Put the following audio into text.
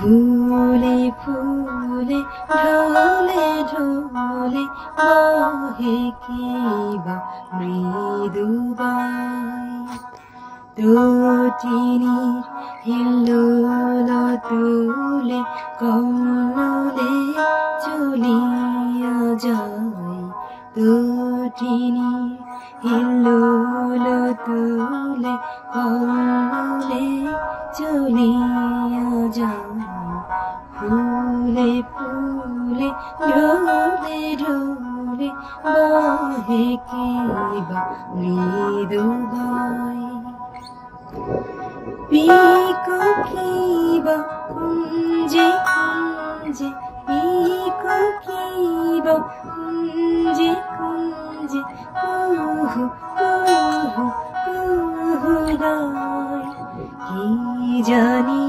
ফুলে ফুলে ঢলে ঢলে বহে কিবা মৃদু বাই তটিনীর হিল্লোল তুলে কমলে চলিয়া যায় তটিনীর হিল্লোল তুলে কমলে চলিয়া যায় ফুলে ফুলে ঢলে ঢলে বহে কিবা মৃদু বাই পিককিবা কুঞ্জে কুঞ্জে পিককিবা কুঞ্জে কুঞ্জে কুহু কুহু কুহু গায় কি জানি